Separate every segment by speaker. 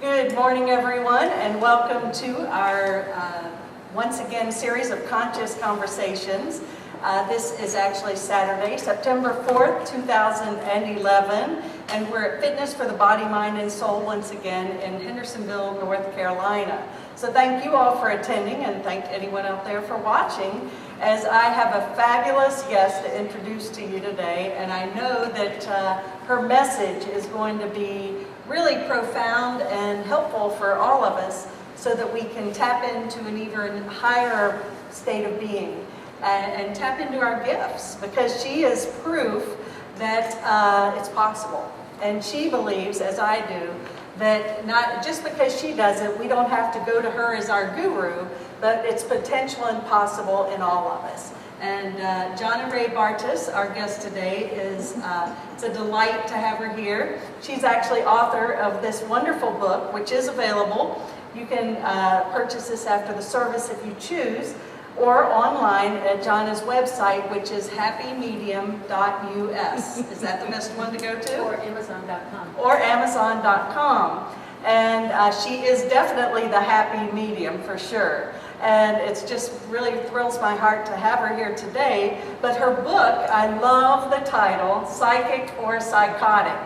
Speaker 1: Good morning, everyone, and welcome to our once again series of conscious conversations. This is actually Saturday, September 4th, 2011, and we're at Fitness for the Body, Mind, and Soul once again in Hendersonville, North Carolina. So thank you all for attending, and thank anyone out there for watching, as I have a fabulous guest to introduce to you today, and I know that her message is going to be really profound and helpful for all of us so that we can tap into an even higher state of being and tap into our gifts, because she is proof that it's possible. And she believes, as I do, that not just because she does it, we don't have to go to her as our guru, but it's potential and possible in all of us. And Jonna Ray Bartges, our guest today, it's a delight to have her here. She's actually author of this wonderful book, which is available. You can purchase this after the service if you choose, or online at Jonna's website, which is happymedium.us. Is that the best one to go to?
Speaker 2: Or Amazon.com.
Speaker 1: Or Amazon.com. And she is definitely the happy medium for sure. And it's just really thrills my heart to have her here today. But her book, I love the title, Psychic or Psychotic.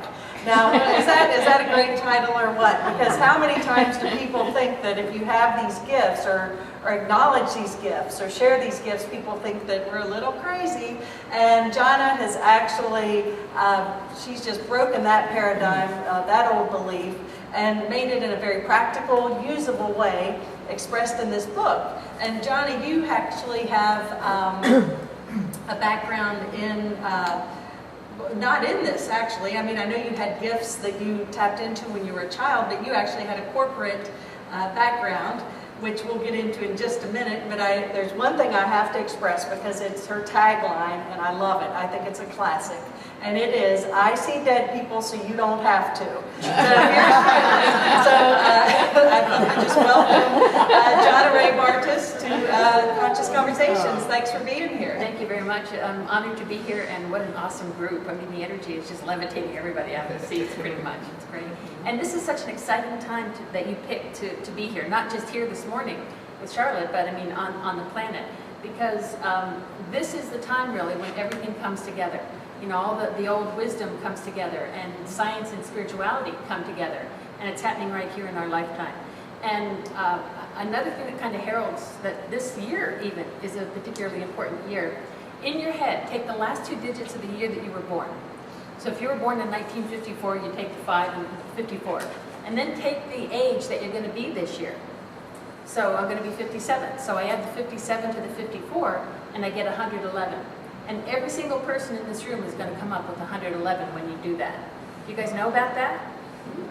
Speaker 1: Now, is that a great title or what? Because how many times do people think that if you have these gifts or acknowledge these gifts or share these gifts, people think that we're a little crazy? And Jonna has actually, she's just broken that paradigm, that old belief, and made it in a very practical, usable way expressed in this book. And Jonna, you actually have a background in not in this, actually. I mean, I know you had gifts that you tapped into when you were a child, but you actually had a corporate background, which we'll get into in just a minute. But there's one thing I have to express, because it's her tagline, and I love it. I think it's a classic. And it is, I see dead people so you don't have to. So I just welcome Jonna Ray Bartges to Conscious Conversations. Thanks for being here.
Speaker 2: Thank you very much. I'm honored to be here, and what an awesome group. I mean, the energy is just levitating everybody out of the seats pretty much. It's great. And this is such an exciting time that you picked to be here, not just here this morning with Charlotte, but I mean on the planet, because this is the time really when everything comes together. You know, all the old wisdom comes together, and science and spirituality come together, and it's happening right here in our lifetime. And another thing that kind of heralds that this year even is a particularly important year. In your head, take the last two digits of the year that you were born. So if you were born in 1954, you take the 5 and 54. And then take the age that you're going to be this year. So I'm going to be 57. So I add the 57 to the 54, and I get 111. And every single person in this room is going to come up with 111 when you do that. Do you guys know about that?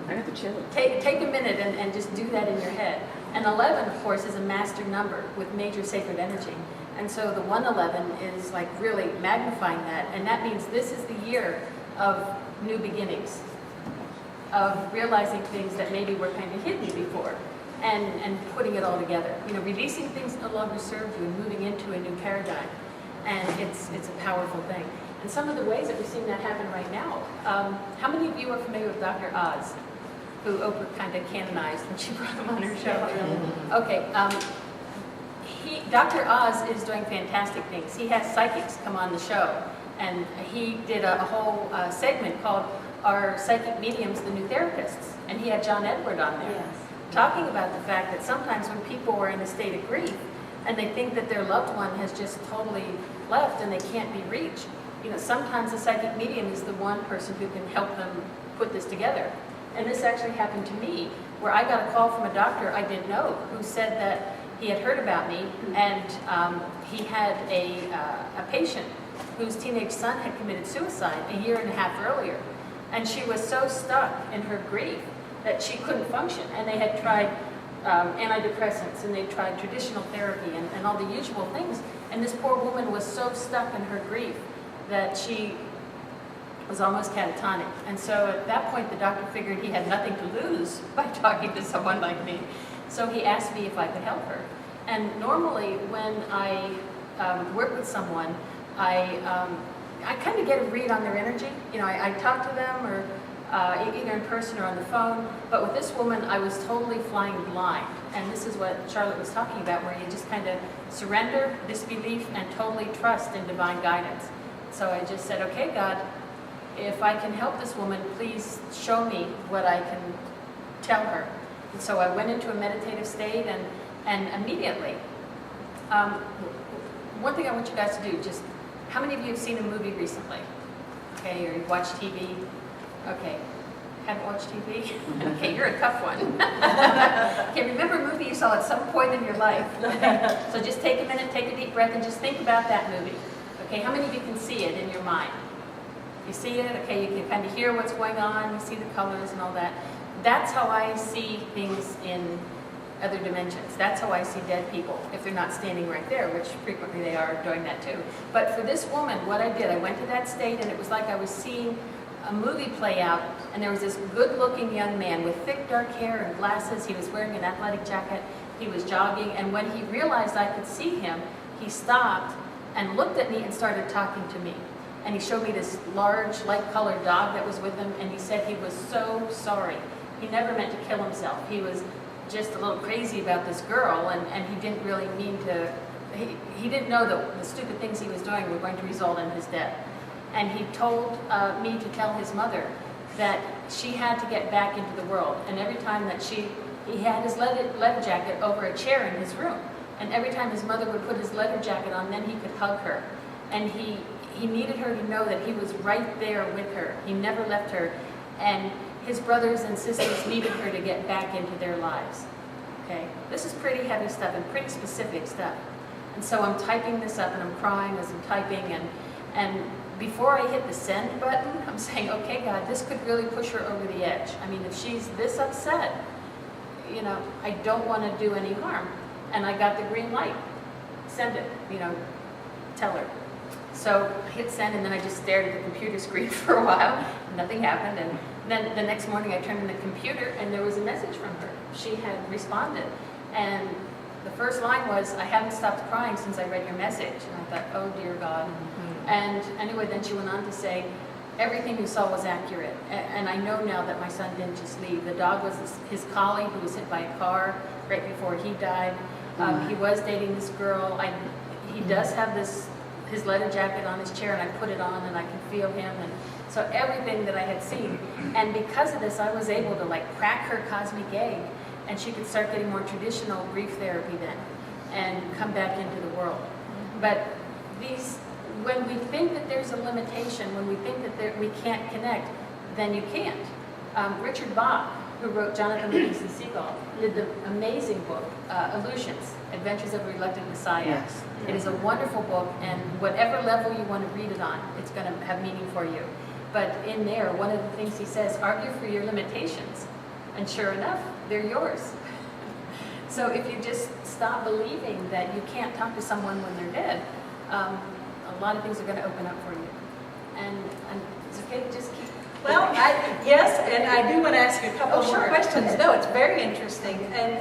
Speaker 3: I got the chill.
Speaker 2: Take a minute and just do that in your head. And 11, of course, is a master number with major sacred energy. And so the 111 is like really magnifying that. And that means this is the year of new beginnings, of realizing things that maybe were kind of hidden before, and putting it all together. You know, releasing things no longer serve you and moving into a new paradigm. And it's a powerful thing. And some of the ways that we're seeing that happen right now. How many of you are familiar with Dr. Oz, who Oprah kind of canonized when she brought him on her show? Okay. Dr. Oz is doing fantastic things. He has psychics come on the show, and he did a whole segment called Are Psychic Mediums the New Therapists? And he had John Edward on there, talking about the fact that sometimes when people are in a state of grief, and they think that their loved one has just totally left and they can't be reached, you know, sometimes the psychic medium is the one person who can help them put this together. And this actually happened to me, where I got a call from a doctor I didn't know, who said that he had heard about me, and he had a patient whose teenage son had committed suicide a year and a half earlier. And she was so stuck in her grief that she couldn't function. And they had tried antidepressants, and they tried traditional therapy and all the usual things. And this poor woman was so stuck in her grief that she was almost catatonic. And so at that point, the doctor figured he had nothing to lose by talking to someone like me. So he asked me if I could help her. And normally when I work with someone, I kind of get a read on their energy. You know, I talk to them, or either in person or on the phone. But with this woman, I was totally flying blind. And this is what Charlotte was talking about, where you just kind of surrender, disbelief, and totally trust in divine guidance. So I just said, okay, God, if I can help this woman, please show me what I can tell her. And so I went into a meditative state, and immediately, one thing I want you guys to do, just, how many of you have seen a movie recently? Okay, or you've watched TV? Okay, haven't watched TV? Okay, you're a tough one. Okay, remember a movie you saw at some point in your life. Okay? So just take a minute, take a deep breath, and just think about that movie. Okay, how many of you can see it in your mind? You see it? Okay, you can kind of hear what's going on, you see the colors and all that. That's how I see things in other dimensions. That's how I see dead people, if they're not standing right there, which frequently they are doing that too. But for this woman, what I did, I went to that state, and it was like I was seeing a movie play out, and there was this good-looking young man with thick dark hair and glasses. He was wearing an athletic jacket. He was jogging, and when he realized I could see him, he stopped and looked at me and started talking to me. And he showed me this large, light-colored dog that was with him, and he said he was so sorry. He never meant to kill himself. He was just a little crazy about this girl, and he didn't really mean to, he didn't know that the stupid things he was doing were going to result in his death. And he told me to tell his mother that she had to get back into the world. And every time that he had his leather jacket over a chair in his room. And every time his mother would put his leather jacket on, then he could hug her. And he needed her to know that he was right there with her. He never left her. And his brothers and sisters needed her to get back into their lives. Okay? This is pretty heavy stuff and pretty specific stuff. And so I'm typing this up, and I'm crying as I'm typing, and before I hit the send button, I'm saying, okay, God, this could really push her over the edge. I mean, if she's this upset, you know, I don't want to do any harm. And I got the green light. Send it, you know, tell her. So I hit send, and then I just stared at the computer screen for a while. Nothing happened. And then the next morning I turned on the computer, and there was a message from her. She had responded. And the first line was, I haven't stopped crying since I read your message. And I thought, oh, dear God. Mm-hmm. And anyway, then she went on to say, everything you saw was accurate. And I know now that my son didn't just leave. The dog was his collie who was hit by a car right before he died. He was dating this girl. He does have his leather jacket on his chair, and I put it on, and I can feel him. And so everything that I had seen. And because of this, I was able to like crack her cosmic egg, and she could start getting more traditional grief therapy then and come back into the world. But when we think that there's a limitation, when we think that we can't connect, then you can't. Richard Bach, who wrote Jonathan Livingston Seagull, did the amazing book, Illusions, Adventures of a Reluctant Messiah.
Speaker 3: Yes.
Speaker 2: It is a wonderful book, and whatever level you want to read it on, it's going to have meaning for you. But in there, one of the things he says, argue for your limitations. And sure enough, they're yours. So if you just stop believing that you can't talk to someone when they're dead, a lot of things are going to open up for you. And it's okay to just keep...
Speaker 1: Well, yes, and I do want to ask you a couple more
Speaker 2: sure.
Speaker 1: questions. No, it's very interesting.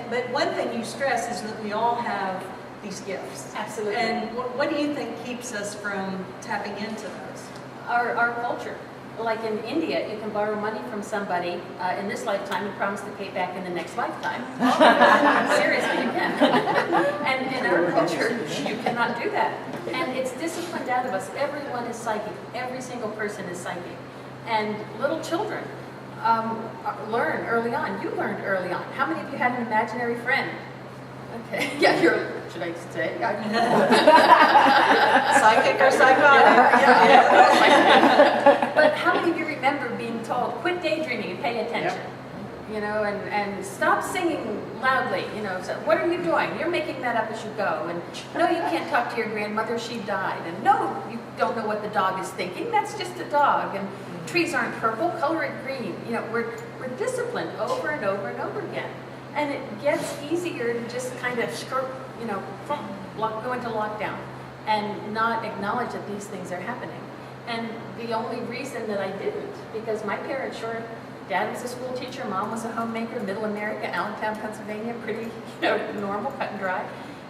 Speaker 1: But one thing you stress is that we all have these gifts.
Speaker 2: Absolutely.
Speaker 1: And what do you think keeps us from tapping into those?
Speaker 2: Our culture. Like in India, you can borrow money from somebody in this lifetime and promise to pay back in the next lifetime. Seriously, you can. And in our culture, you cannot do that. And it's disciplined out of us. Everyone is psychic. Every single person is psychic. And little children learn early on. You learned early on. How many of you had an imaginary friend? Okay. Yeah, should I say?
Speaker 1: Psychic or psychotic?
Speaker 2: Yeah. But how many of you remember being told, quit daydreaming and pay attention? Yep. You know, and stop singing loudly, you know, so what are you doing? You're making that up as you go. And no, you can't talk to your grandmother, she died. And no, you don't know what the dog is thinking, that's just a dog. And trees aren't purple, color it green. You know, we're disciplined over and over and over again. And it gets easier to just kind of, you know, go into lockdown and not acknowledge that these things are happening. And the only reason that I didn't, because my parents sure, Dad was a school teacher, Mom was a homemaker, Middle America, Allentown, Pennsylvania, pretty, you know, normal, cut and dry.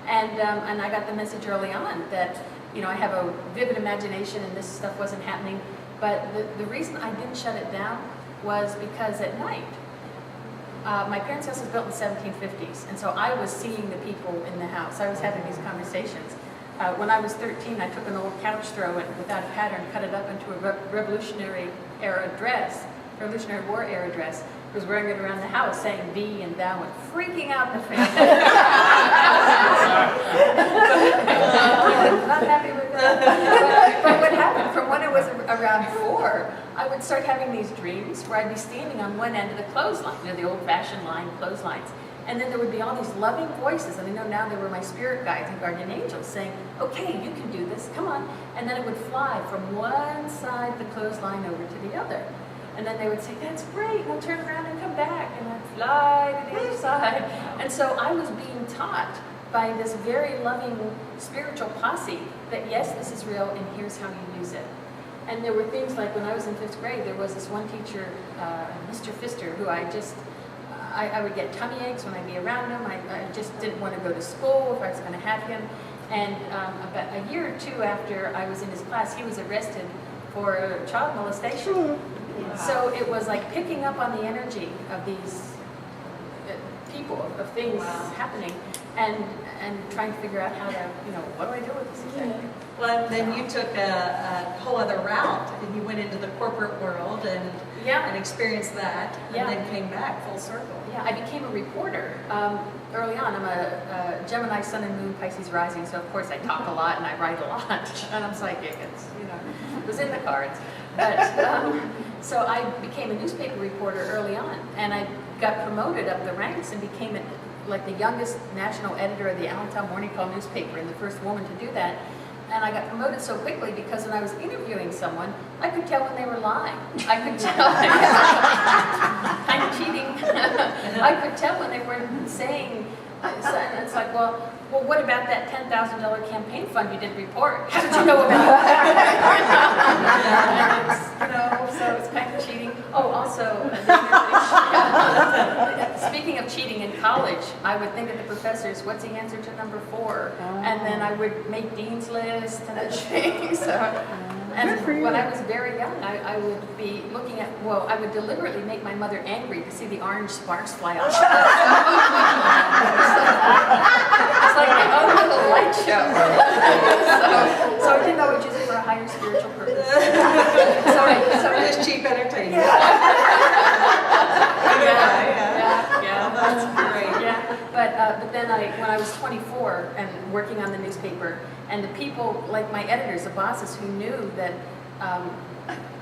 Speaker 2: And I got the message early on that, you know, I have a vivid imagination and this stuff wasn't happening. But the reason I didn't shut it down was because at night, my parents' house was built in the 1750s, and so I was seeing the people in the house. I was having these conversations. When I was 13, I took an old couch throw and, without a pattern, cut it up into a Revolutionary War era dress. I was wearing it around the house, saying thee and thou, and freaking out the family. Not happy with that. But what happened, from when I was around 4, I would start having these dreams where I'd be standing on one end of the clothesline, the old-fashioned line clotheslines. And then there would be all these loving voices, and I know now they were my spirit guides and guardian angels saying, okay, you can do this, come on. And then it would fly from one side of the clothesline over to the other. And then they would say, that's great, and I'll turn around and come back, and I'd fly to the other side. And so I was being taught by this very loving spiritual posse that yes, this is real, and here's how you use it. And there were things like when I was in 5th grade, there was this one teacher, Mr. Pfister, who I would get tummy aches when I'd be around him. I just didn't want to go to school if I was going to have him. And about a year or 2 after I was in his class, he was arrested for child molestation. Wow. So it was like picking up on the energy of these people, of things happening, and trying to figure out how to, what do I do with this exactly?
Speaker 1: Well, and then you took a whole other route, and you went into the corporate world and experienced that, and then came back full circle.
Speaker 2: Yeah, I became a reporter early on. I'm a Gemini Sun and Moon Pisces rising, so of course I talk a lot and I write a lot, and I'm psychic. It was in the cards. But so I became a newspaper reporter early on, and I got promoted up the ranks and became like the youngest national editor of the Allentown Morning Call newspaper, and the first woman to do that. And I got promoted so quickly because when I was interviewing someone, I could tell when they were lying. I could tell they were kind of cheating. I could tell when they were saying, it's like, well, what about that $10,000 campaign fund you didn't report? How did you know about that? So it's kind of cheating. Oh, also, speaking of cheating in college, I would think of the professors, what's the answer to number 4? And then I would make dean's list and things. And when I was very young, I would be looking at, I would deliberately make my mother angry to see the orange sparks fly off. It's like my own little light show. So I didn't always use it for a higher spiritual purpose.
Speaker 1: So just cheap entertainment. Yeah, that's great.
Speaker 2: Yeah, but then when I was 24 and working on the newspaper, and the people, like my editors, the bosses who knew that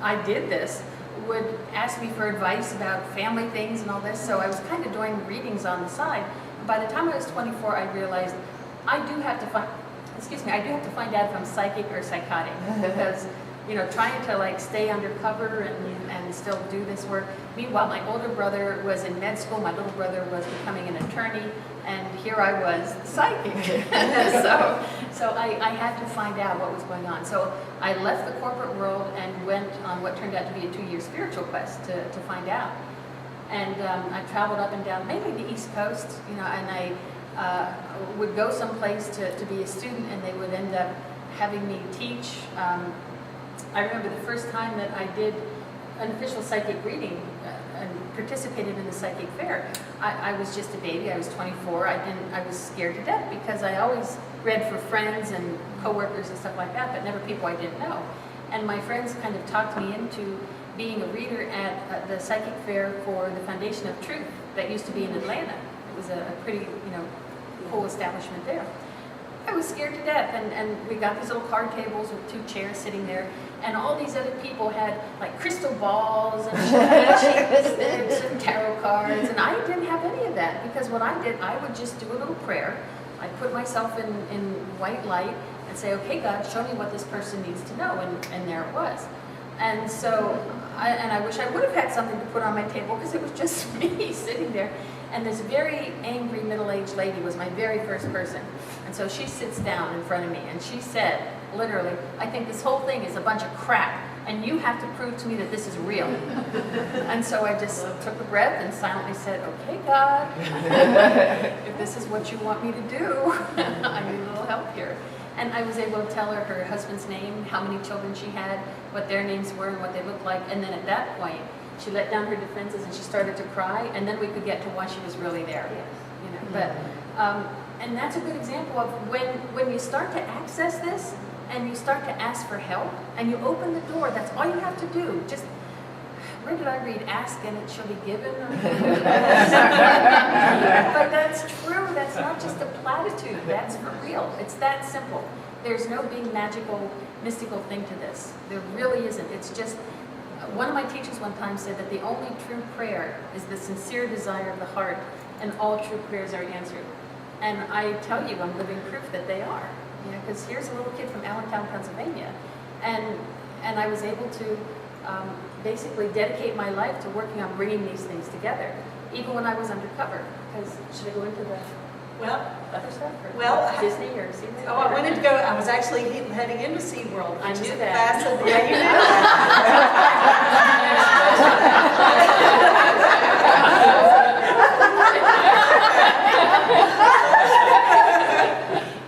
Speaker 2: I did this, would ask me for advice about family things and all this, so I was kind of doing readings on the side. By the time I was 24, I realized I do have to find out if I'm psychic or psychotic, because trying to stay undercover and still do this work. Meanwhile, my older brother was in med school, my little brother was becoming an attorney, and here I was, psychic. so I had to find out what was going on. So I left the corporate world and went on what turned out to be a 2-year spiritual quest to find out. And I traveled up and down, mainly the East Coast, and I would go someplace to be a student, and they would end up having me teach. I remember the first time that I did an official psychic reading and participated in the psychic fair. I was just a baby. I was 24. I was scared to death because I always read for friends and coworkers and stuff like that, but never people I didn't know. And my friends kind of talked me into being a reader at the psychic fair for the Foundation of Truth that used to be in Atlanta. It was a pretty, cool establishment there. I was scared to death, and we got these little card tables with 2 chairs sitting there, and all these other people had like crystal balls and sticks and tarot cards, and I didn't have any of that, because what I did, I would just do a little prayer. I'd put myself in white light and say, okay, God, show me what this person needs to know, and there it was. And so, I wish I would have had something to put on my table, because it was just me sitting there. And this very angry middle-aged lady was my very first person. And so she sits down in front of me, and she said, literally, I think this whole thing is a bunch of crap, and you have to prove to me that this is real. And so I just took a breath and silently said, okay, God, if this is what you want me to do, I need a little help here. And I was able to tell her her husband's name, how many children she had, what their names were, and what they looked like. And then at that point, she let down her defenses and she started to cry, and then we could get to why she was really there. You know, but and that's a good example of when you start to access this and you start to ask for help and you open the door. That's all you have to do. Just where did I read? Ask and it shall be given. But that's true. That's not just a platitude. That's for real. It's that simple. There's no big magical, mystical thing to this. There really isn't. It's just, one of my teachers one time said that the only true prayer is the sincere desire of the heart, and all true prayers are answered. And I tell you, I'm living proof that they are. You know, because here's a little kid from Allentown, Pennsylvania, and I was able to basically dedicate my life to working on bringing these things together, even when I was undercover. Because should I go into the other stuff? Or
Speaker 1: Well,
Speaker 2: Disney or SeaWorld?
Speaker 1: I wanted to go. I was actually heading into SeaWorld.
Speaker 2: I knew that.
Speaker 1: Yeah, you knew that.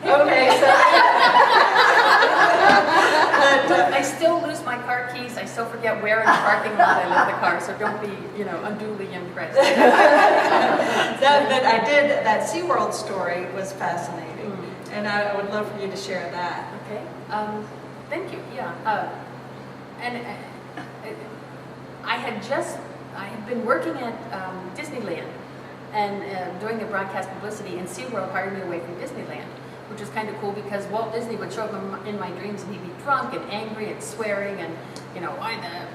Speaker 1: Okay, so
Speaker 2: I still lose my car keys. I still forget where in the parking lot I left the car. So don't be, unduly impressed.
Speaker 1: but I did. That SeaWorld story was fascinating, and I would love for you to share that.
Speaker 2: Okay. Thank you. Yeah. I had been working at Disneyland and doing the broadcast publicity, and SeaWorld hired me away from Disneyland, which was kind of cool because Walt Disney would show up in my dreams and he'd be drunk and angry and swearing and, why the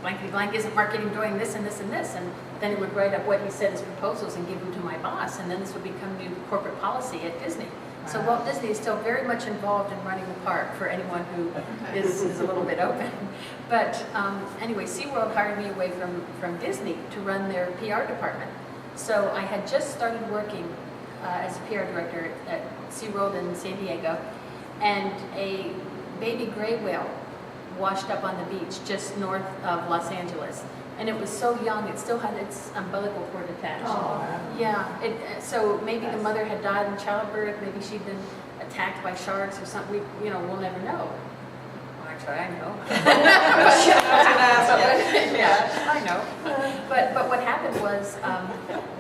Speaker 2: blankety blank isn't marketing doing this and this and this, and then he would write up what he said as proposals and give them to my boss, and then this would become new corporate policy at Disney. So Walt Disney is still very much involved in running the park for anyone who is a little bit open. But anyway, SeaWorld hired me away from Disney to run their PR department. So I had just started working as a PR director at SeaWorld in San Diego, and a baby gray whale washed up on the beach just north of Los Angeles. And it was so young, it still had its umbilical cord attached.
Speaker 1: Oh.
Speaker 2: Yeah, so maybe the mother had died in childbirth, maybe she'd been attacked by sharks or something, we'll never know. Well, actually, I know. Yeah, I know. But what happened was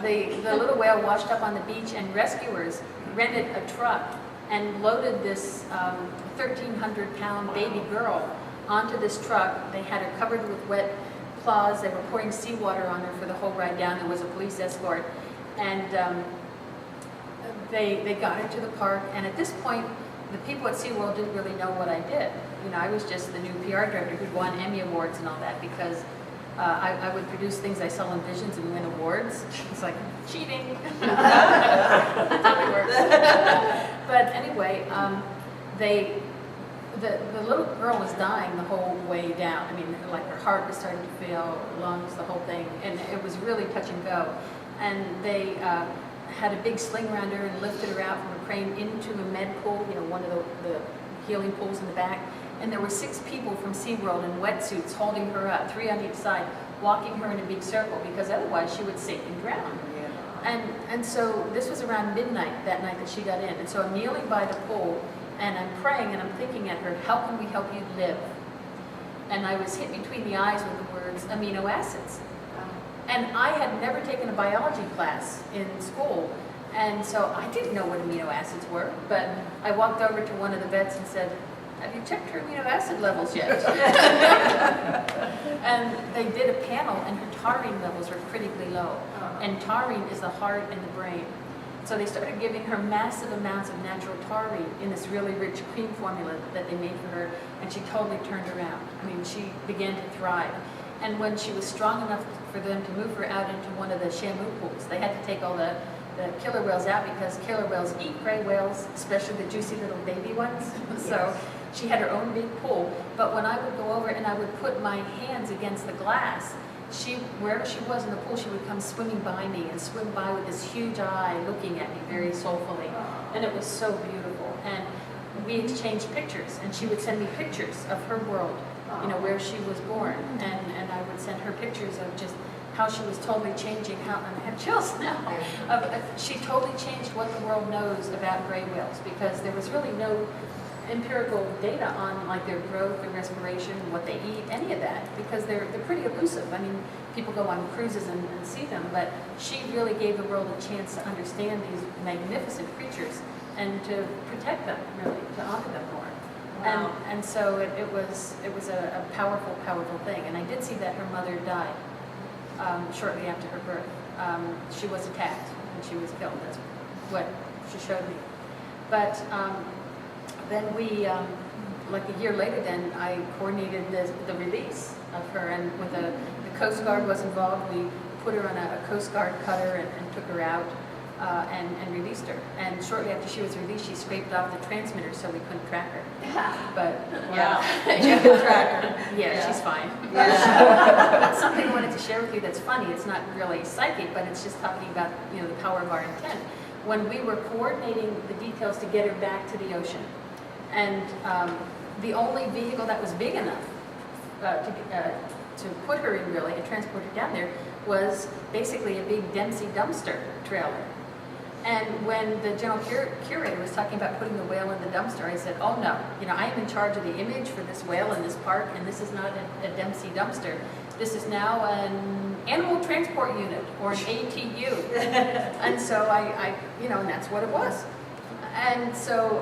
Speaker 2: the little whale washed up on the beach, and rescuers rented a truck and loaded this 1,300-pound baby girl onto this truck. They had her covered with wet cloths. They were pouring seawater on her for the whole ride down. There was a police escort, and they got her to the park. And at this point, the people at SeaWorld didn't really know what I did. I was just the new PR director who'd won Emmy Awards and all that, because I would produce things I sell in visions and win awards. It's like cheating. That's how it works. But anyway, the little girl was dying the whole way down. I mean, like her heart was starting to fail, lungs, the whole thing, and it was really touch and go. And they had a big sling around her and lifted her out from a crane into a med pool, one of the healing pools in the back. And there were 6 people from SeaWorld in wetsuits holding her up, 3 on each side, walking her in a big circle, because otherwise she would sink and drown. And so this was around midnight that night that she got in. And so I'm kneeling by the pool, and I'm praying, and I'm thinking at her, how can we help you live? And I was hit between the eyes with the words, amino acids. And I had never taken a biology class in school, and so I didn't know what amino acids were, but I walked over to one of the vets and said, have you checked her amino acid levels yet? And they did a panel, and her taurine levels were critically low. And taurine is the heart and the brain. So they started giving her massive amounts of natural taurine in this really rich cream formula that they made for her, and she totally turned around. I mean, she began to thrive. And when she was strong enough for them to move her out into one of the Shamu pools, they had to take all the killer whales out, because killer whales eat gray whales, especially the juicy little baby ones. So she had her own big pool. But when I would go over and I would put my hands against the glass, wherever she was in the pool, she would come swimming by me and swim by with this huge eye looking at me very soulfully. And it was so beautiful. And we exchanged pictures, and she would send me pictures of her world, where she was born. And I would send her pictures of just how she was totally changing, and I have chills now. She totally changed what the world knows about gray whales, because there was really no empirical data on like their growth, their respiration, what they eat, any of that, because they're pretty elusive. I mean, people go on cruises and see them, but she really gave the world a chance to understand these magnificent creatures and to protect them, really, to honor them more.
Speaker 1: Wow.
Speaker 2: And so it was a powerful, powerful thing. And I did see that her mother died shortly after her birth. She was attacked and she was killed. That's what she showed me. But then we, like a year later, then I coordinated the release of her, and when the Coast Guard was involved, we put her on a Coast Guard cutter and took her out and released her. And shortly after she was released, she scraped off the transmitter so we couldn't track her. But
Speaker 1: Wow. You can track her.
Speaker 2: yeah, she's fine.
Speaker 1: Yeah.
Speaker 2: But something I wanted to share with you that's funny. It's not really psychic, but it's just talking about, you know, the power of our intent. When we were coordinating the details to get her back to the ocean, and the only vehicle that was big enough to put her in, really, and transport her down there, was basically a big Dempsey dumpster trailer. And when the general curator was talking about putting the whale in the dumpster, I said, oh no, you know, I am in charge of the image for this whale in this park, and this is not a Dempsey dumpster. This is now an animal transport unit, or an ATU. And so I, you know, and that's what it was. And so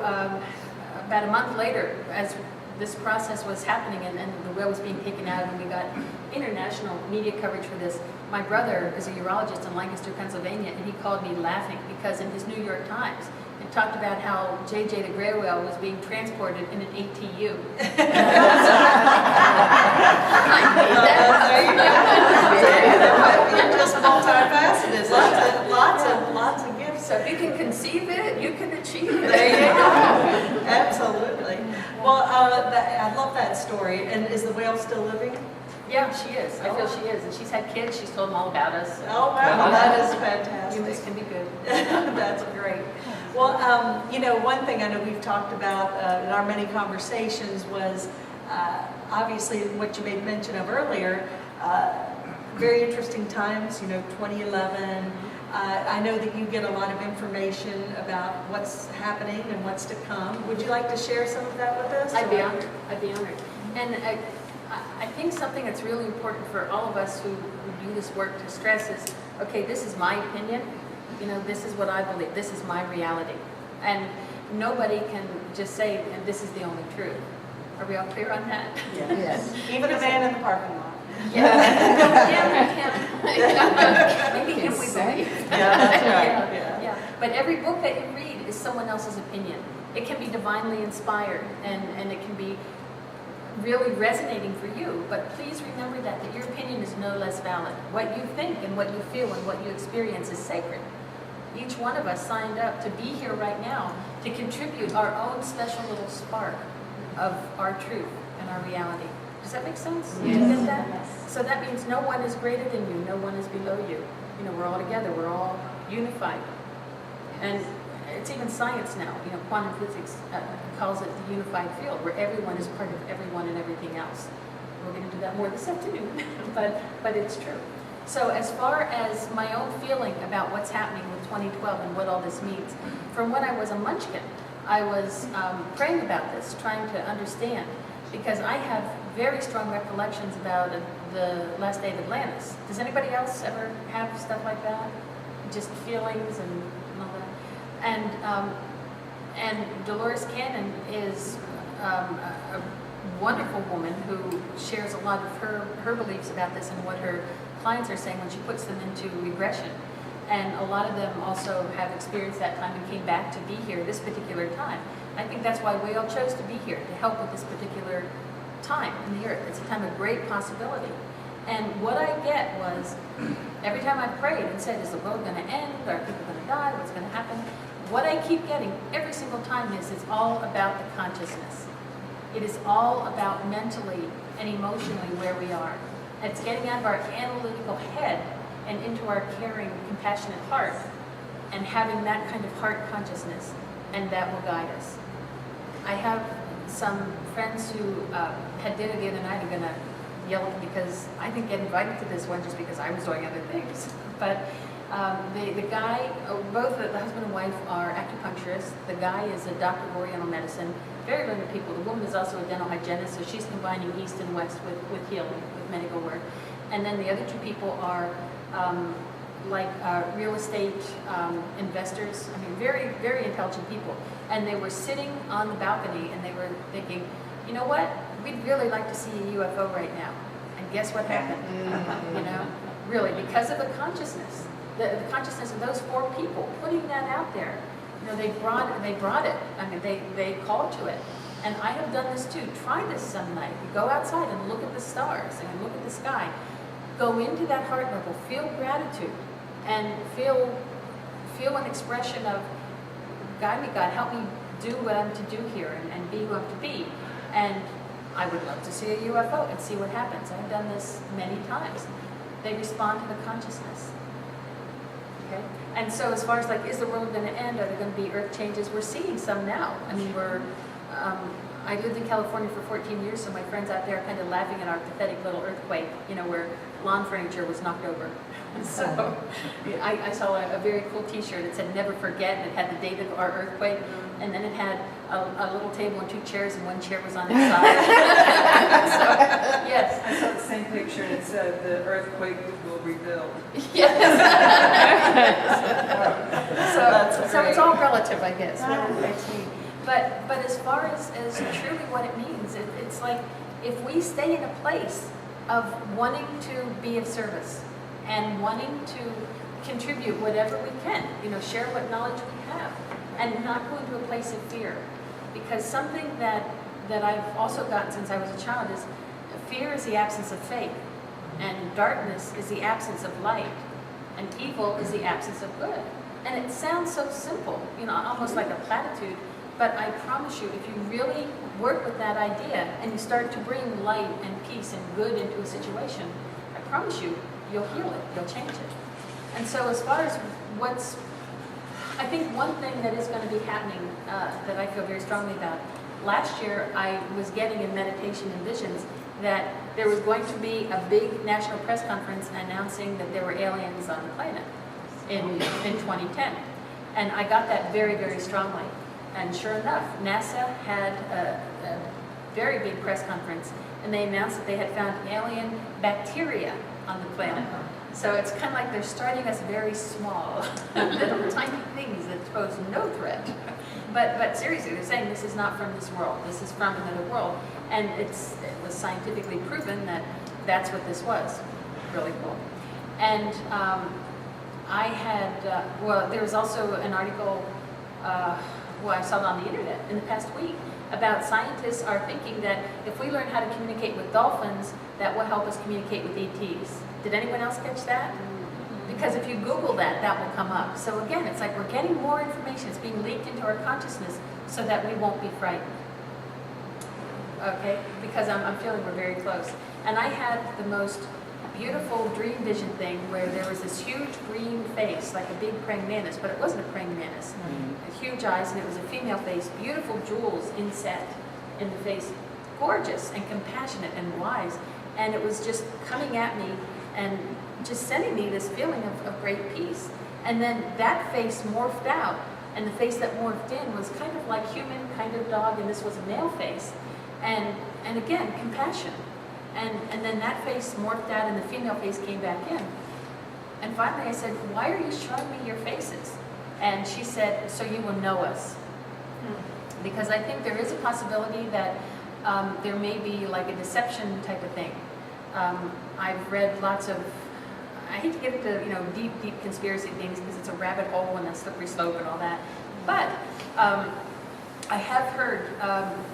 Speaker 2: about a month later, as this process was happening and the whale was being taken out, and we got international media coverage for this, my brother is a urologist in Lancaster, Pennsylvania, and he called me laughing because in his New York Times, it talked about how JJ the gray whale was being transported in an ATU.
Speaker 1: That might be just multifaceted. Lots of gifts.
Speaker 2: So if you can conceive it, you can achieve it.
Speaker 1: There you go. Absolutely. Well, I love that story. And is the whale still living?
Speaker 2: Yeah, she is. I feel she is. And she's had kids. She's told them all about us.
Speaker 1: Oh, wow. That is fantastic.
Speaker 2: Humans can be good.
Speaker 1: That's great. Well, you know, one thing I know we've talked about in our many conversations was obviously what you made mention of earlier, very interesting times, you know, 2011. I know that you get a lot of information about what's happening and what's to come. Would you like to share some of that with us?
Speaker 2: I'd be honored. I'd be honored. And I think something that's really important for all of us who do this work to stress is, okay, this is my opinion. You know, this is what I believe. This is my reality. And nobody can just say, and this is the only truth. Are we all clear on that?
Speaker 1: Yes. Even a man in the parking lot.
Speaker 2: Yeah, maybe him we believe.
Speaker 1: Yeah, that's right.
Speaker 2: Yeah. But every book that you read is someone else's opinion. It can be divinely inspired, and it can be really resonating for you. But please remember that your opinion is no less valid. What you think and what you feel and what you experience is sacred. Each one of us signed up to be here right now to contribute our own special little spark of our truth and our reality. Does that make sense?
Speaker 1: Yes.
Speaker 2: Do you get that? Yes. So that means no one is greater than you, no one is below you. You know, we're all together, we're all unified. And it's even science now, you know, quantum physics calls it the unified field, where everyone is part of everyone and everything else. We're going to do that more this afternoon, but it's true. So as far as my own feeling about what's happening with 2012 and what all this means, from when I was a munchkin, I was praying about this, trying to understand, because I have very strong recollections about the last day of Atlantis. Does anybody else ever have stuff like that? Just feelings and all that? And Dolores Cannon is a wonderful woman who shares a lot of her beliefs about this and what her clients are saying when she puts them into regression. And a lot of them also have experienced that time and came back to be here this particular time. I think that's why we all chose to be here, to help with this particular time in the earth. It's a time of great possibility. And what I get was, every time I prayed and said, is the world going to end? Are people going to die? What's going to happen? What I keep getting every single time is it's all about the consciousness. It is all about mentally and emotionally where we are. It's getting out of our analytical head and into our caring, compassionate heart, and having that kind of heart consciousness, and that will guide us. I have some friends who had dinner the other night. I'm going to yell at them because I didn't get invited to this one just because I was doing other things. But the guy, both the husband and wife are acupuncturists. The guy is a doctor of Oriental medicine. very learned people. The woman is also a dental hygienist, so she's combining East and West with healing, with medical work. And then the other two people are real estate investors. I mean, very, very intelligent people. And they were sitting on the balcony and they were thinking, you know what? We'd really like to see a UFO right now. And guess what happened? You know, really, because of the consciousness. The consciousness of those four people putting that out there. You know, they brought it. I mean, they called to it. And I have done this too. Try this some night. You go outside and look at the stars and look at the sky. Go into that heart level. Feel gratitude. And feel an expression of, guide me, God, help me do what I'm to do here and be who I'm to be. And I would love to see a UFO and see what happens. I've done this many times. They respond to the consciousness. Okay? And so as far as like, is the world going to end? Are there going to be earth changes? We're seeing some now. I mean, I lived in California for 14 years, so my friends out there are kind of laughing at our pathetic little earthquake, you know, where lawn furniture was knocked over. So I saw a very cool t-shirt that said never forget, and it had the date of our earthquake, and then it had a little table and two chairs, and one chair was on its side. So, yes.
Speaker 3: I saw the same picture and it said the earthquake will rebuild.
Speaker 2: Yes. So it's all relative, I guess. Whatever makes me. But as far as truly what it means, it's like if we stay in a place of wanting to be of service and wanting to contribute whatever we can, you know, share what knowledge we have, and not go into a place of fear. Because something that I've also gotten since I was a child is fear is the absence of faith, and darkness is the absence of light, and evil is the absence of good. And it sounds so simple, you know, almost like a platitude. But I promise you, if you really work with that idea and you start to bring light and peace and good into a situation, I promise you, you'll heal it, you'll change it. And so as far as I think one thing that is going to be happening that I feel very strongly about, last year I was getting in meditation and visions that there was going to be a big national press conference announcing that there were aliens on the planet in 2010. And I got that very, very strongly. And sure enough, NASA had a very big press conference, and they announced that they had found alien bacteria on the planet. So it's kind of like they're starting us very small, little tiny things that pose no threat. But seriously, they're saying this is not from this world. This is from another world. And it was scientifically proven that that's what this was. Really cool. And I had, there was also an article, I saw it on the internet in the past week, about scientists are thinking that if we learn how to communicate with dolphins, that will help us communicate with ETs. Did anyone else catch that? Because if you Google that, that will come up. So again, it's like we're getting more information. It's being leaked into our consciousness so that we won't be frightened. Okay? Because I'm feeling we're very close. And I had the most beautiful dream vision thing where there was this huge green face, like a big praying mantis, but it wasn't a praying mantis. Huge eyes, and it was a female face, beautiful jewels inset in the face, gorgeous and compassionate and wise. And it was just coming at me and just sending me this feeling of great peace. And then that face morphed out, and the face that morphed in was kind of like human, kind of dog, and this was a male face. And again, compassion. And then that face morphed out and the female face came back in. And finally I said, why are you showing me your faces? And she said, so you will know us. Because I think there is a possibility that there may be like a deception type of thing. I've read lots of, I hate to get into deep conspiracy things because it's a rabbit hole and a slippery slope and all that. But I have heard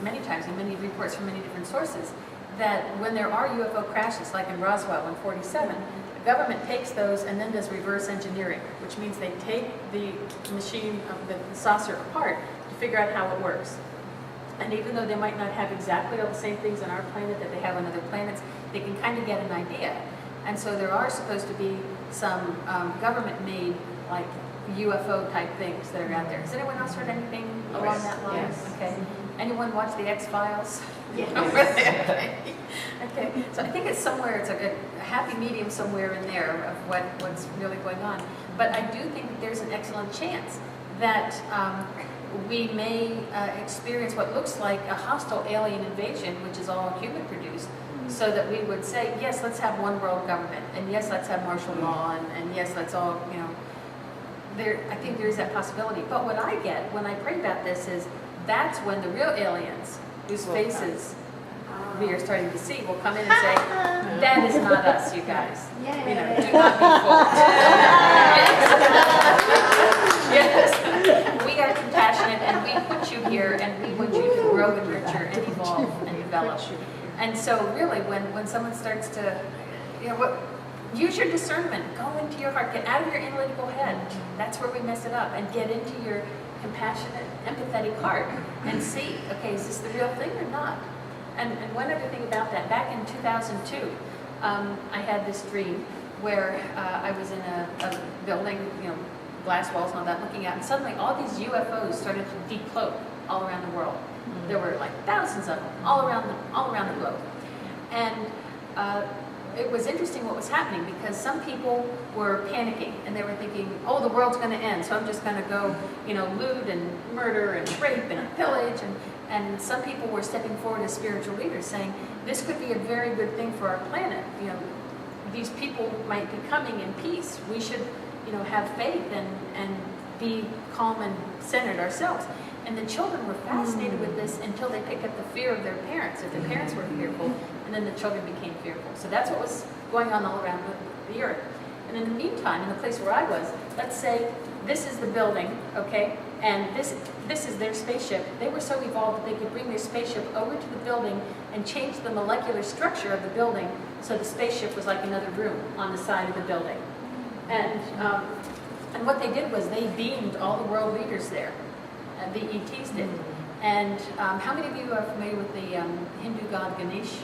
Speaker 2: many times in many reports from many different sources that when there are UFO crashes, like in Roswell in '47, the government takes those and then does reverse engineering, which means they take the machine of the saucer apart to figure out how it works. And even though they might not have exactly all the same things on our planet that they have on other planets, they can kind of get an idea. And so there are supposed to be some government-made, like, UFO type things that are out there. Has anyone else heard anything along that line?
Speaker 3: Yes.
Speaker 2: Okay. Anyone watch the X-Files?
Speaker 3: Yes.
Speaker 2: Okay. So I think it's somewhere, it's like a happy medium somewhere in there of what's really going on. But I do think that there's an excellent chance that we may experience what looks like a hostile alien invasion, which is all human produced, so that we would say, yes, let's have one world government, and yes, let's have martial law, and yes, let's all, I think there is that possibility. But what I get when I pray about this is, that's when the real aliens, whose faces we are starting to see, will come in and say, that is not us, you guys. Do not be fooled. Yes, we are compassionate, and we put you here, and we want you to grow and nurture and evolve and develop. And so really, when someone starts to, use your discernment, go into your heart, get out of your analytical head. That's where we mess it up, and get into your compassionate, empathetic heart and see, okay, is this the real thing or not? And one other thing about that, back in 2002, I had this dream where I was in a building, glass walls and all that, looking out, and suddenly all these UFOs started to decloak all around the world. There were like thousands of them all around the globe. And it was interesting what was happening, because some people were panicking and they were thinking, oh, the world's going to end, so I'm just going to go, loot and murder and rape and pillage. And some people were stepping forward as spiritual leaders, saying this could be a very good thing for our planet. These people might be coming in peace. We should, have faith and be calm and centered ourselves. And the children were fascinated with this until they picked up the fear of their parents. If the parents were fearful, and then the children became fearful. So that's what was going on all around the earth. And in the meantime, in the place where I was, let's say this is the building, okay, and this is their spaceship. They were so evolved that they could bring their spaceship over to the building and change the molecular structure of the building, so the spaceship was like another room on the side of the building. And what they did was they beamed all the world leaders there. The ETs did. And how many of you are familiar with the Hindu god Ganesh?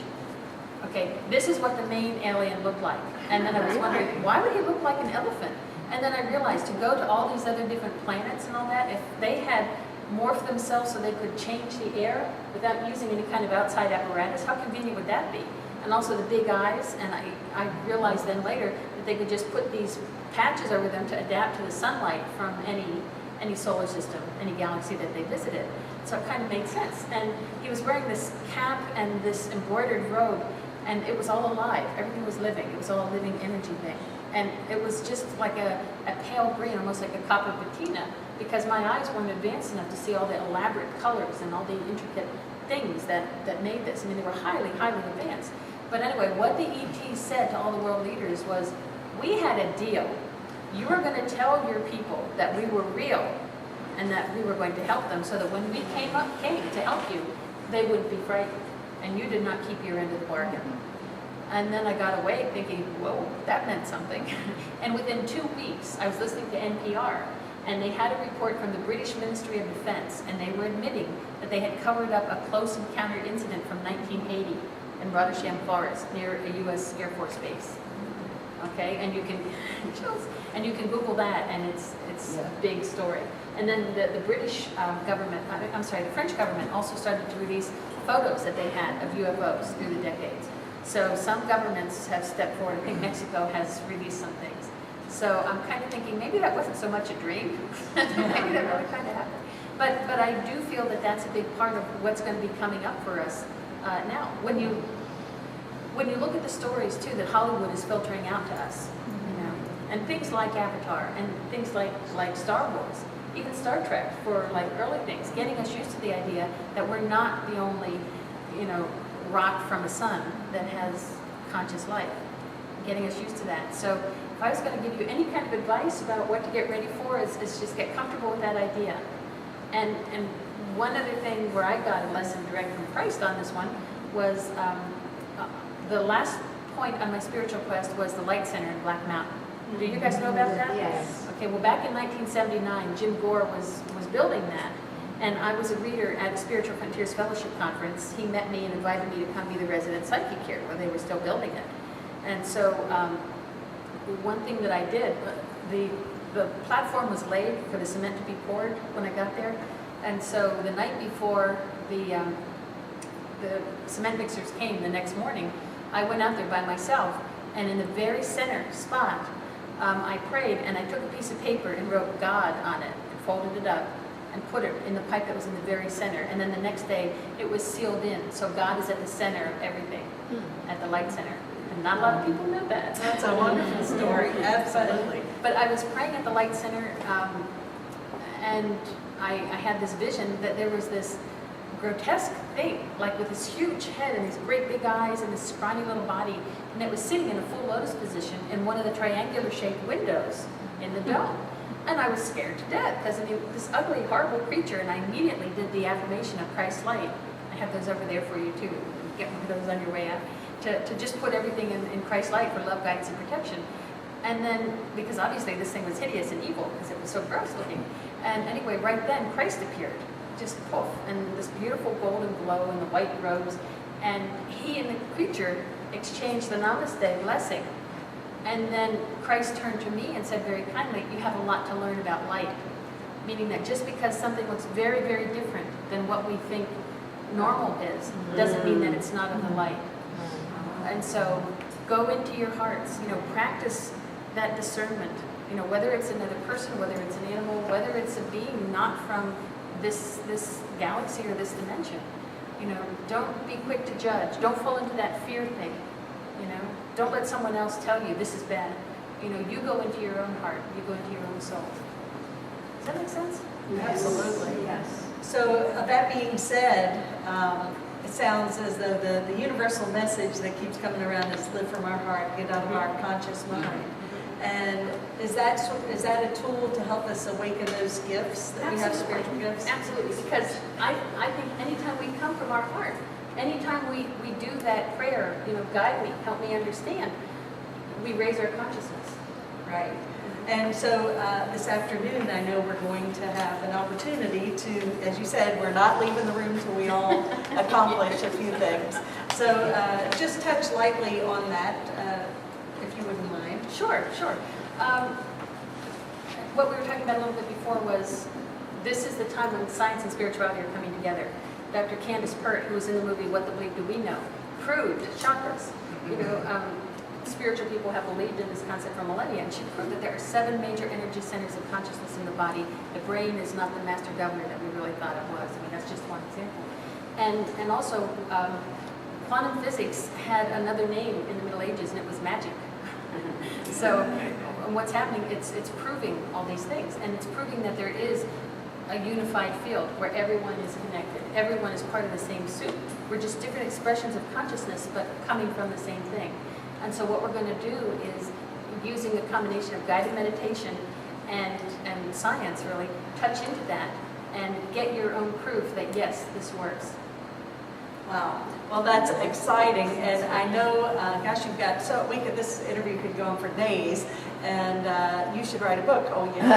Speaker 2: Okay, this is what the main alien looked like. And then I was wondering, why would he look like an elephant? And then I realized, to go to all these other different planets and all that, if they had morphed themselves so they could change the air without using any kind of outside apparatus, how convenient would that be? And also the big eyes, and I realized then later that they could just put these patches over them to adapt to the sunlight from any solar system, any galaxy that they visited. So it kind of made sense. And he was wearing this cap and this embroidered robe, and it was all alive. Everything was living. It was all a living energy thing. And it was just like a pale green, almost like a copper patina, because my eyes weren't advanced enough to see all the elaborate colors and all the intricate things that made this. I mean, they were highly, highly advanced. But anyway, what the ETs said to all the world leaders was, we had a deal. You were going to tell your people that we were real and that we were going to help them, so that when we came to help you, they wouldn't be frightened. And you did not keep your end of the bargain. And then I got away thinking, whoa, that meant something. And within 2 weeks, I was listening to NPR, and they had a report from the British Ministry of Defense, and they were admitting that they had covered up a close encounter incident from 1980 in Rotterdam Forest near a U.S. Air Force base. Okay, and you can Google that, and it's a big story. And then the British government, the French government also started to release photos that they had of UFOs through the decades. So some governments have stepped forward. I think Mexico has released some things. So I'm kind of thinking, maybe that wasn't so much a dream. Maybe that really kind of happened. But I do feel that that's a big part of what's going to be coming up for us now. When you look at the stories too that Hollywood is filtering out to us, and things like Avatar and things like Star Wars, even Star Trek, for like early things, getting us used to the idea that we're not the only, rock from a sun that has conscious life. Getting us used to that. So if I was going to give you any kind of advice about what to get ready for, is just get comfortable with that idea. And one other thing where I got a lesson direct from Christ on this one was the last point on my spiritual quest was the Light Center in Black Mountain. Do you guys know about that?
Speaker 4: Yes.
Speaker 2: Okay, well back in 1979, Jim Gore was building that. And I was a reader at a Spiritual Frontiers Fellowship Conference. He met me and invited me to come be the resident psychic here where they were still building it. And so one thing that I did, the platform was laid for the cement to be poured when I got there. And so the night before the cement mixers came the next morning, I went out there by myself, and in the very center spot, I prayed, and I took a piece of paper and wrote God on it and folded it up. and put it in the pipe that was in the very center. And then the next day, it was sealed in. So God is at the center of everything, at the light center. And not a lot of people know that.
Speaker 1: That's a wonderful story, absolutely.
Speaker 2: But I was praying at the light center, and I had this vision that there was this grotesque thing, like with this huge head and these great big eyes and this scrawny little body, and it was sitting in a full lotus position in one of the triangular shaped windows in the dome. And I was scared to death because I mean, this ugly, horrible creature, and I immediately did the affirmation of Christ's light. I have those over there for you too. Get one of those on your way out. To just put everything in Christ's light for love, guidance, and protection. And then, because obviously this thing was hideous and evil because it was so gross looking. And anyway, right then Christ appeared, just poof, and this beautiful golden glow and the white robes. And he and the creature exchanged the Namaste blessing. And then Christ turned to me and said very kindly, you have a lot to learn about light. Meaning that just because something looks very, very different than what we think normal is, doesn't mean that it's not of the light. And so go into your hearts, practice that discernment. Whether it's another person, whether it's an animal, whether it's a being not from this galaxy or this dimension. Don't be quick to judge. Don't fall into that fear thing. Don't let someone else tell you this is bad. You go into your own heart. You go into your own soul. Does that make sense?
Speaker 1: Absolutely, yes. So that being said, it sounds as though the universal message that keeps coming around is live from our heart, get out of our conscious mind. And is that a tool to help us awaken those gifts that we have, spiritual gifts?
Speaker 2: Absolutely, because I think anytime we come from our heart, anytime we do that prayer, guide me, help me understand, we raise our consciousness.
Speaker 1: Right. And so this afternoon, I know we're going to have an opportunity to, as you said, we're not leaving the room till we all accomplish a few things. So just touch lightly on that, if you wouldn't mind.
Speaker 2: Sure. What we were talking about a little bit before was, this is the time when science and spirituality are coming together. Dr. Candace Pert, who was in the movie What the Bleep Do We Know, proved chakras. Spiritual people have believed in this concept for millennia, and she proved that there are 7 major energy centers of consciousness in the body. The brain is not the master governor that we really thought it was. I mean, that's just one example. And also, quantum physics had another name in the Middle Ages, and it was magic. So what's happening, it's proving all these things, and it's proving that there is a unified field where everyone is connected. Everyone is part of the same soup. We're just different expressions of consciousness, but coming from the same thing. And so what we're going to do is, using a combination of guided meditation and science, really, touch into that and get your own proof that, yes, this works.
Speaker 1: Wow. Well, that's exciting, and I know, gosh, you've got this interview could go on for days, and you should write a book. Oh, yeah.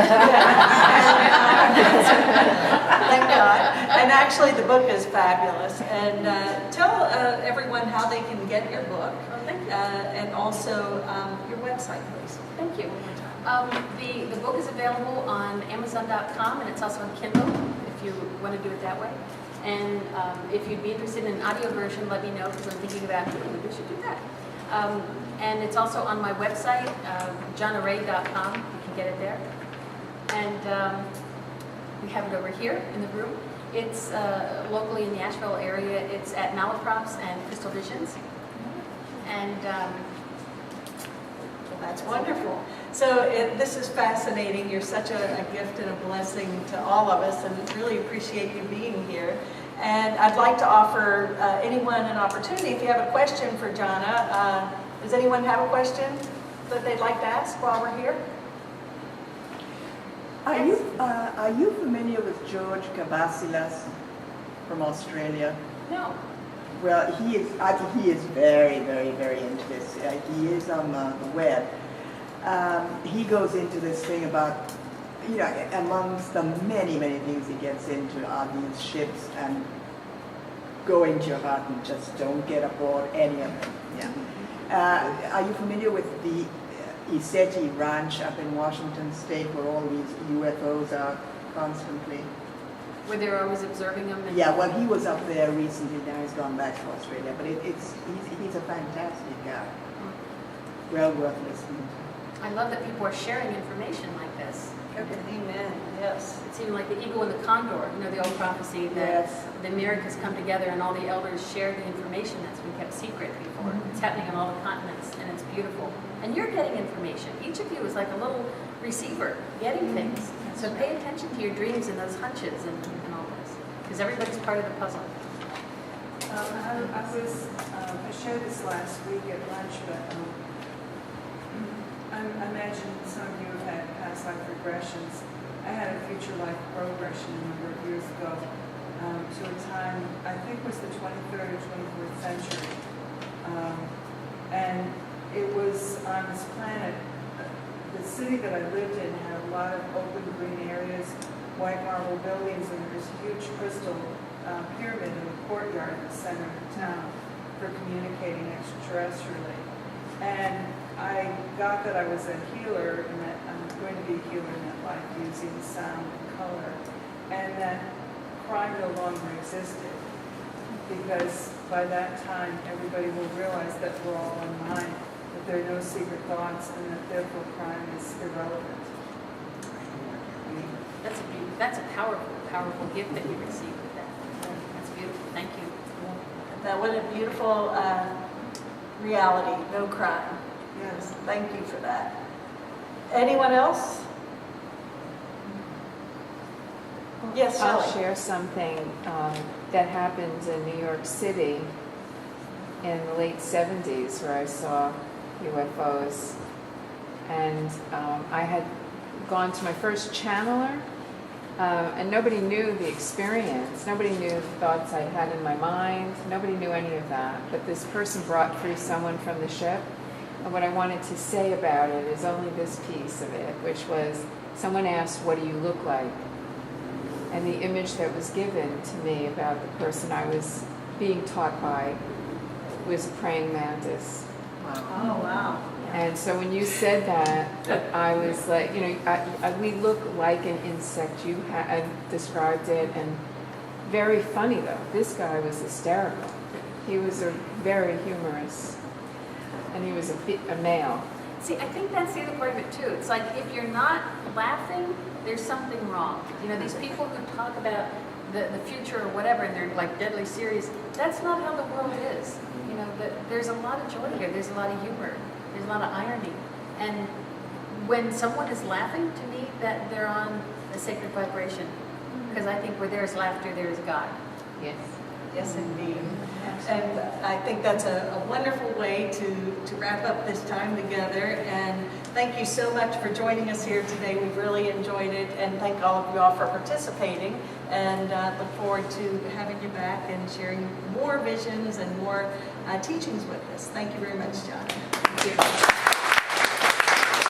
Speaker 1: Thank God. And actually, the book is fabulous. And tell everyone how they can get your book.
Speaker 2: Oh, thank you.
Speaker 1: And also your website, please.
Speaker 2: Thank you. The book is available on Amazon.com, and it's also on Kindle, if you want to do it that way. And if you'd be interested in an audio version, let me know, because I'm thinking about maybe we should do that. And it's also on my website, jonnaray.com. You can get it there. And we have it over here in the room. It's locally in the Asheville area. It's at Malaprops and Crystal Visions. And
Speaker 1: that's wonderful. So this is fascinating. You're such a gift and a blessing to all of us, and really appreciate you being here. And I'd like to offer anyone an opportunity. If you have a question for Jonna, does anyone have a question that they'd like to ask while we're here?
Speaker 4: Are you familiar with George Cavasilas from Australia?
Speaker 2: no.
Speaker 4: Well, he is very, very, very into this. He is on the web. He goes into this thing about, amongst the many, many things he gets into are these ships and go into your heart and just don't get aboard any of them. Yeah. Are you familiar with the Iseti Ranch up in Washington State, where all these UFOs are constantly?
Speaker 2: Where they're always observing them?
Speaker 4: Yeah, well, he was up there recently. Now he's gone back to Australia. But he's a fantastic guy. Well worth listening to.
Speaker 2: I love that people are sharing information like this.
Speaker 1: Amen. Yes.
Speaker 2: It's It's even like the eagle and the condor, you know, the old prophecy that
Speaker 4: Yes.
Speaker 2: the Americas come together and all the elders share the information that's been kept secret before. It's happening on all the continents, and it's beautiful. And you're getting information. Each of you is like a little receiver, getting things. So pay attention to your dreams and those hunches and all this, because everybody's part of the puzzle.
Speaker 3: I shared this last week at lunch, but I imagine some of you have had past life regressions. I had a future life progression a number of years ago to a time, I think was the 23rd or 24th century. And it was on this planet, the city that I lived in had a lot of open green areas, white marble buildings, and there was a huge crystal pyramid in the courtyard in the center of the town for communicating extraterrestrially. And I got that I was a healer and that I'm going to be a healer in that life using sound and color. And that crime no longer existed because by that time everybody will realize that we're all one mind, that there are no secret thoughts, and that therefore crime is irrelevant.
Speaker 2: That's a powerful, powerful gift that you received with that. That's beautiful. Thank you.
Speaker 1: That what a beautiful reality, no crime.
Speaker 3: Yes.
Speaker 1: Thank you for that. Anyone else? Yes,
Speaker 5: I'll
Speaker 1: Shelley.
Speaker 5: share something that happened in New York City in the late 70s where I saw UFOs. And I had gone to my first channeler, and nobody knew the experience. Nobody knew the thoughts I had in my mind. Nobody knew any of that. But this person brought through someone from the ship. And what I wanted to say about it is only this piece of it, which was someone asked, "What do you look like?" And the image that was given to me about the person I was being taught by was a praying mantis.
Speaker 1: Oh, wow.
Speaker 5: And so when you said that, I was like, you know, we look like an insect. You had described it, and very funny though. This guy was hysterical. He was a very humorous, and he was a male.
Speaker 2: See, I think that's the other part of it too. It's like if you're not laughing, there's something wrong. You know, these people who talk about the future or whatever, and they're like deadly serious, that's not how the world is. You know, there's a lot of joy here. There's a lot of humor. There's a lot of irony. And when someone is laughing, to me, that they're on a sacred vibration. Because I think where there's laughter, there is God.
Speaker 5: Yes.
Speaker 1: Yes, indeed. And I think that's a wonderful way to wrap up this time together. And thank you so much for joining us here today. We've really enjoyed it. And thank all of you all for participating. And look forward to having you back and sharing more visions and more teachings with us. Thank you very much, John.
Speaker 5: Thank you.